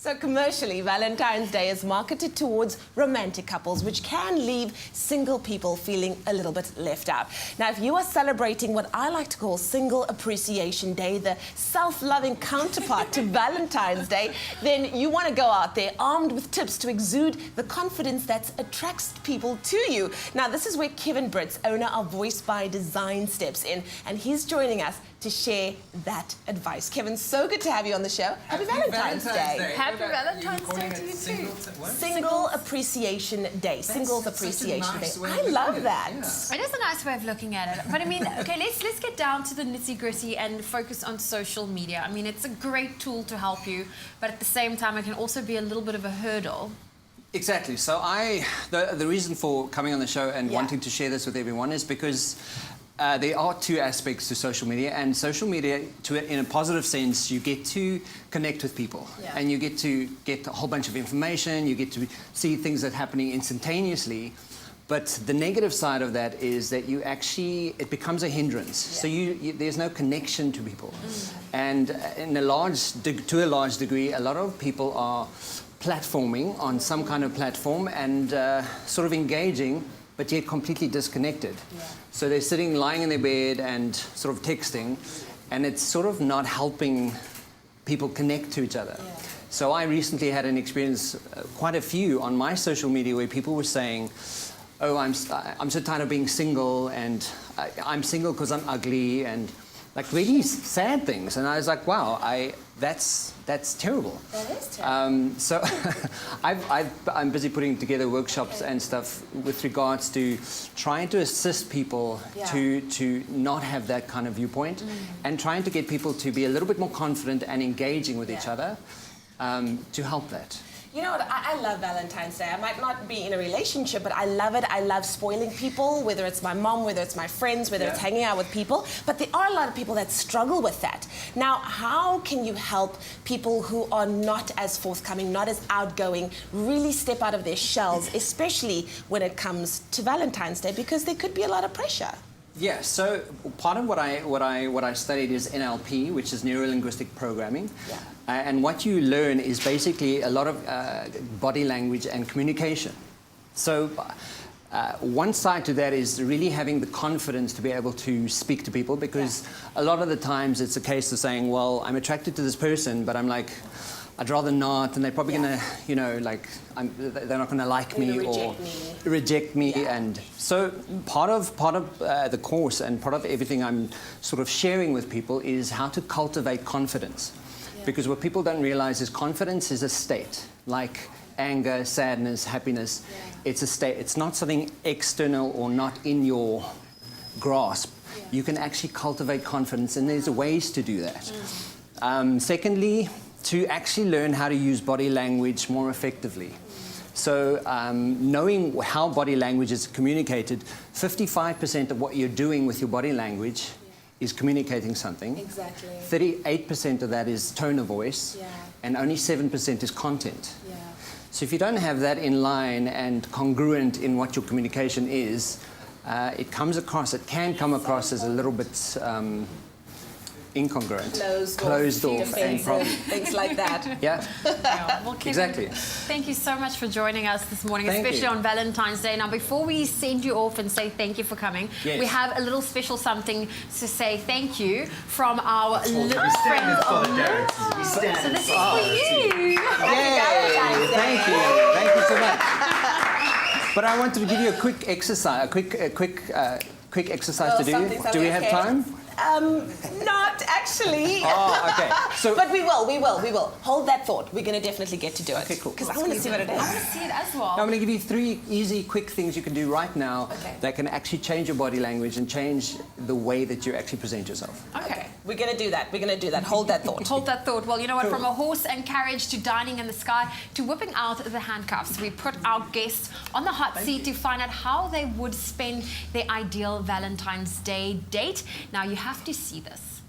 So commercially, Valentine's Day is marketed towards romantic couples, which can leave single people feeling a little bit left out. Now, if you are celebrating what I like to call Single Appreciation Day, the self-loving counterpart to Valentine's Day, then you want to go out there armed with tips to exude the confidence that attracts people to you. Now, this is where Kevin Brits, owner of Voice by Design, steps in, and he's joining us to share that advice. Kevin, so good to have you on the show. Happy Valentine's Day. Happy Valentine's Day to you too. Single Appreciation Day. Singles Appreciation Day. I love that. It is a nice way of looking at it. But I mean, okay, let's get down to the nitty-gritty and focus on social media. I mean, it's a great tool to help you, but at the same time, it can also be a little bit of a hurdle. Exactly. So the reason for coming on the show and wanting to share this with everyone is because there are two aspects to social media, and social media, in a positive sense, you get to connect with people, and you get to get a whole bunch of information, you get to see things that are happening instantaneously. But the negative side of that is that it becomes a hindrance. So there's no connection to people. And to a large degree, a lot of people are platforming on some kind of platform and sort of engaging, but yet completely disconnected. So they're sitting, lying in their bed and sort of texting, and it's sort of not helping people connect to each other. So I recently had an experience, quite a few, on my social media where people were saying, oh, I'm so tired of being single, and I'm single because I'm ugly, and like really sad things. And I was like, wow, that's terrible. That is terrible. So I'm busy putting together workshops and stuff with regards to trying to assist people to not have that kind of viewpoint, and trying to get people to be a little bit more confident and engaging with each other to help that. You know what, I love Valentine's Day. I might not be in a relationship, but I love it. I love spoiling people, whether it's my mom, whether it's my friends, whether it's hanging out with people. But there are a lot of people that struggle with that. Now, how can you help people who are not as forthcoming, not as outgoing, really step out of their shells, especially when it comes to Valentine's Day, because there could be a lot of pressure? Yeah, so part of what I studied is NLP, which is neuro-linguistic programming. And what you learn is basically a lot of body language and communication. So one side to that is really having the confidence to be able to speak to people, because a lot of the times it's a case of saying, well, I'm attracted to this person, but I'm like, I'd rather not, and they're probably gonna, you know, like, they're not gonna like me or reject me. And so part of the course and part of everything I'm sort of sharing with people is how to cultivate confidence. Because what people don't realize is confidence is a state, like anger, sadness, happiness. It's a state. It's not something external or not in your grasp. You can actually cultivate confidence, and there's ways to do that. Secondly, to actually learn how to use body language more effectively. So knowing how body language is communicated, 55% of what you're doing with your body language is communicating something. Exactly. 38% of that is tone of voice, and only 7% is content. So if you don't have that in line and congruent in what your communication is, it can come across as a little bit incongruent, closed off, and things like that. Well, Kevin, exactly. Thank you so much for joining us this morning, especially you. on Valentine's Day. Now, before we send you off and say thank you for coming, we have a little special something to say thank you from our little friends of Liz. So this is for you. Thank you so much. But I wanted to give you a quick exercise, quick exercise to do. Do we have time? Not actually. Oh, okay. So, but we will. Hold that thought. We're going to definitely get to do it. Okay, cool. Because I want to see what it is. I want to see it as well. I'm going to give you 3 easy, quick things you can do right now that can actually change your body language and change the way that you actually present yourself. Okay. We're going to do that. Hold that thought. Hold that thought. Well, you know what? From a horse and carriage to dining in the sky to whipping out the handcuffs, we put our guests on the hot seat to find out how they would spend their ideal Valentine's Day date. Now, you have to see this.